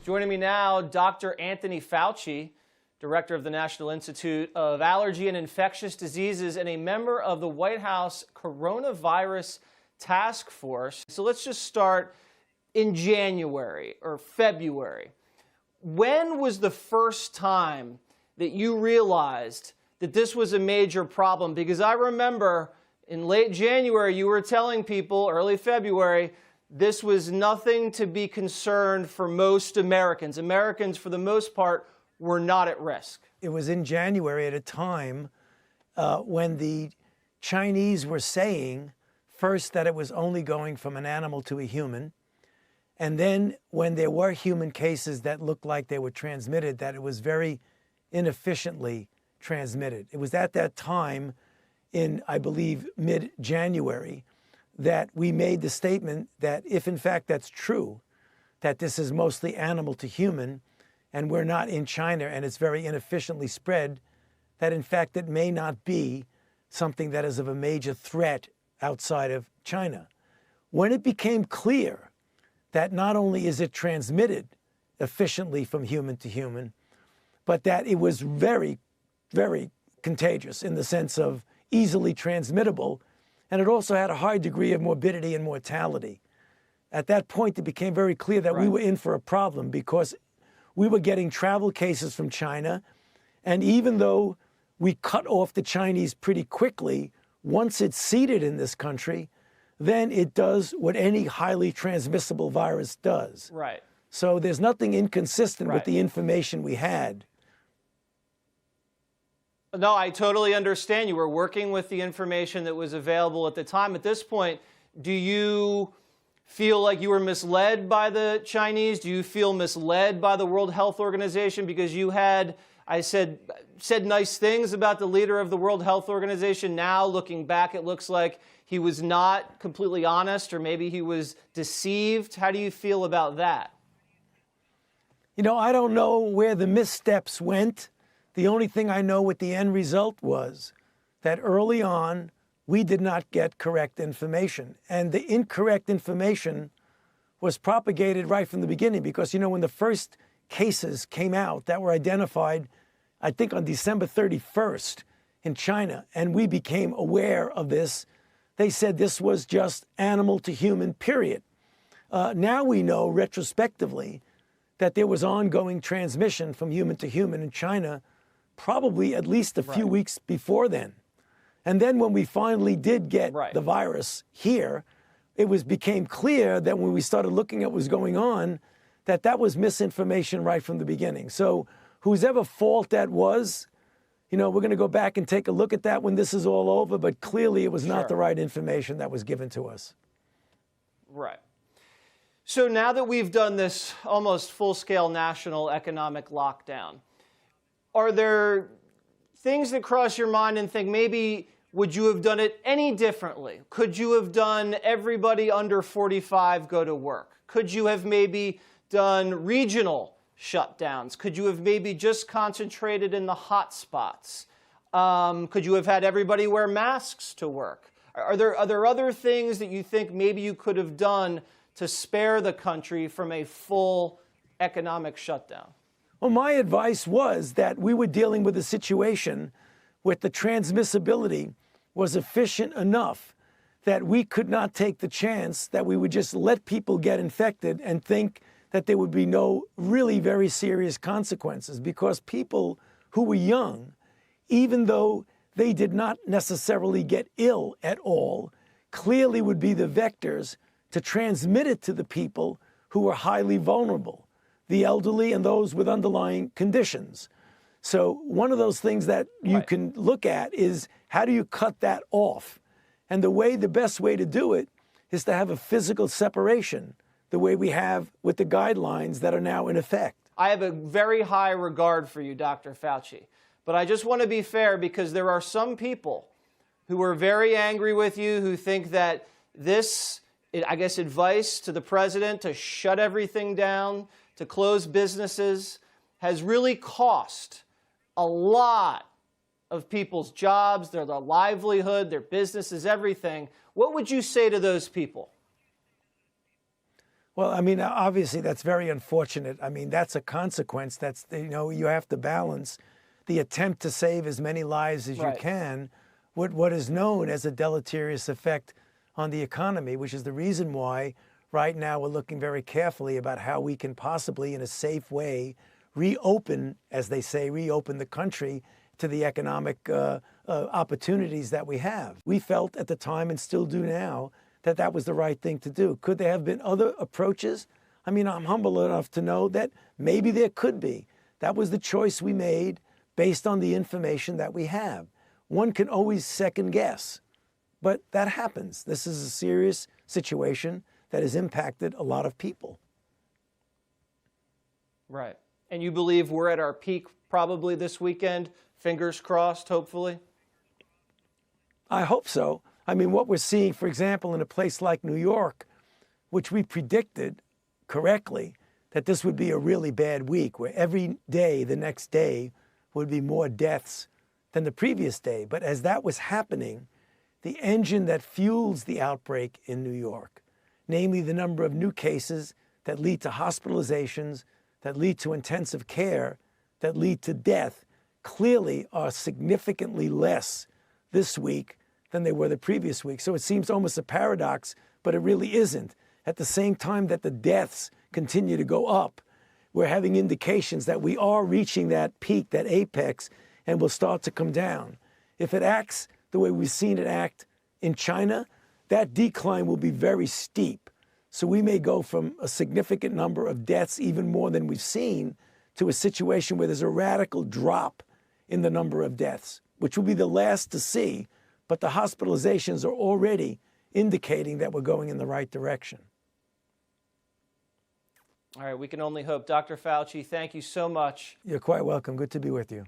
Joining me now, Dr. Anthony Fauci, director of the National Institute of Allergy and Infectious Diseases and a member of the White House Coronavirus Task Force. So let's just start in January or February. When was the first time that you realized that this was a major problem? Because I remember in late January, you were telling people, early February, this was nothing to be concerned for most Americans. Americans, for the most part, were not at risk. It was in January at a time when the Chinese were saying, first, that it was only going from an animal to a human, and then when there were human cases that looked like they were transmitted, that it was very inefficiently transmitted. It was at that time in, I believe, mid-January, that we made the statement that if in fact that's true, that this is mostly animal to human, and we're not in China and it's very inefficiently spread, that in fact it may not be something that is of a major threat outside of China. When it became clear that not only is it transmitted efficiently from human to human, but that it was very, very contagious in the sense of easily transmittable, and it also had a high degree of morbidity and mortality. At that point, it became very clear that we were in for a problem because we were getting travel cases from China, and even though we cut off the Chinese pretty quickly, once it's seeded in this country, then it does what any highly transmissible virus does. Right. So there's nothing inconsistent with the information we had. No, I totally understand. You were working with the information that was available at the time. At this point, do you feel like you were misled by the Chinese? Do you feel misled by the World Health Organization? Because you had, I said nice things about the leader of the World Health Organization. Now, looking back, it looks like he was not completely honest, or maybe he was deceived. How do you feel about that? You know, I don't know where the missteps went. The only thing I know what the end result was that early on, we did not get correct information. And the incorrect information was propagated right from the beginning because, you know, when the first cases came out that were identified, I think on December 31st in China, and we became aware of this, they said this was just animal to human, period. Now we know retrospectively that there was ongoing transmission from human to human in China probably at least a few weeks before then. And then when we finally did get the virus here, it became clear that when we started looking at what was going on, that was misinformation right from the beginning. So whosever fault that was, you know, we're going to go back and take a look at that when this is all over, but clearly it was not the right information that was given to us. Right. So now that we've done this almost full-scale national economic lockdown, are there things that cross your mind and think maybe would you have done it any differently? Could you have done everybody under 45 go to work? Could you have maybe done regional shutdowns? Could you have maybe just concentrated in the hot spots? Could you have had everybody wear masks to work? Are there other things that you think maybe you could have done to spare the country from a full economic shutdown? Well, my advice was that we were dealing with a situation where the transmissibility was efficient enough that we could not take the chance that we would just let people get infected and think that there would be no really very serious consequences, because people who were young, even though they did not necessarily get ill at all, clearly would be the vectors to transmit it to the people who were highly vulnerable, the elderly and those with underlying conditions. So one of those things that you can look at is how do you cut that off? And the best way to do it is to have a physical separation, the way we have with the guidelines that are now in effect. I have a very high regard for you, Dr. Fauci, but I just want to be fair because there are some people who are very angry with you, who think that this, I guess, advice to the president to shut everything down, to close businesses, has really cost a lot of people's jobs, their livelihood, their businesses, everything. What would you say to those people? Well, I mean, obviously that's very unfortunate. I mean, that's a consequence. That's, you have to balance the attempt to save as many lives as you Right. can with what is known as a deleterious effect on the economy, which is the reason why right now we're looking very carefully about how we can possibly, in a safe way, reopen, as they say, reopen the country to the economic opportunities that we have. We felt at the time, and still do now, that that was the right thing to do. Could there have been other approaches? I mean, I'm humble enough to know that maybe there could be. That was the choice we made based on the information that we have. One can always second guess, but that happens. This is a serious situation that has impacted a lot of people. Right. And you believe we're at our peak probably this weekend? Fingers crossed, hopefully? I hope so. I mean, what we're seeing, for example, in a place like New York, which we predicted correctly, that this would be a really bad week, where every day, the next day, would be more deaths than the previous day. But as that was happening, the engine that fuels the outbreak in New York, namely the number of new cases that lead to hospitalizations, that lead to intensive care, that lead to death, clearly are significantly less this week than they were the previous week. So it seems almost a paradox, but it really isn't. At the same time that the deaths continue to go up, we're having indications that we are reaching that peak, that apex, and will start to come down. If it acts the way we've seen it act in China, that decline will be very steep. So we may go from a significant number of deaths, even more than we've seen, to a situation where there's a radical drop in the number of deaths, which will be the last to see, but the hospitalizations are already indicating that we're going in the right direction. All right, we can only hope. Dr. Fauci, thank you so much. You're quite welcome. Good to be with you.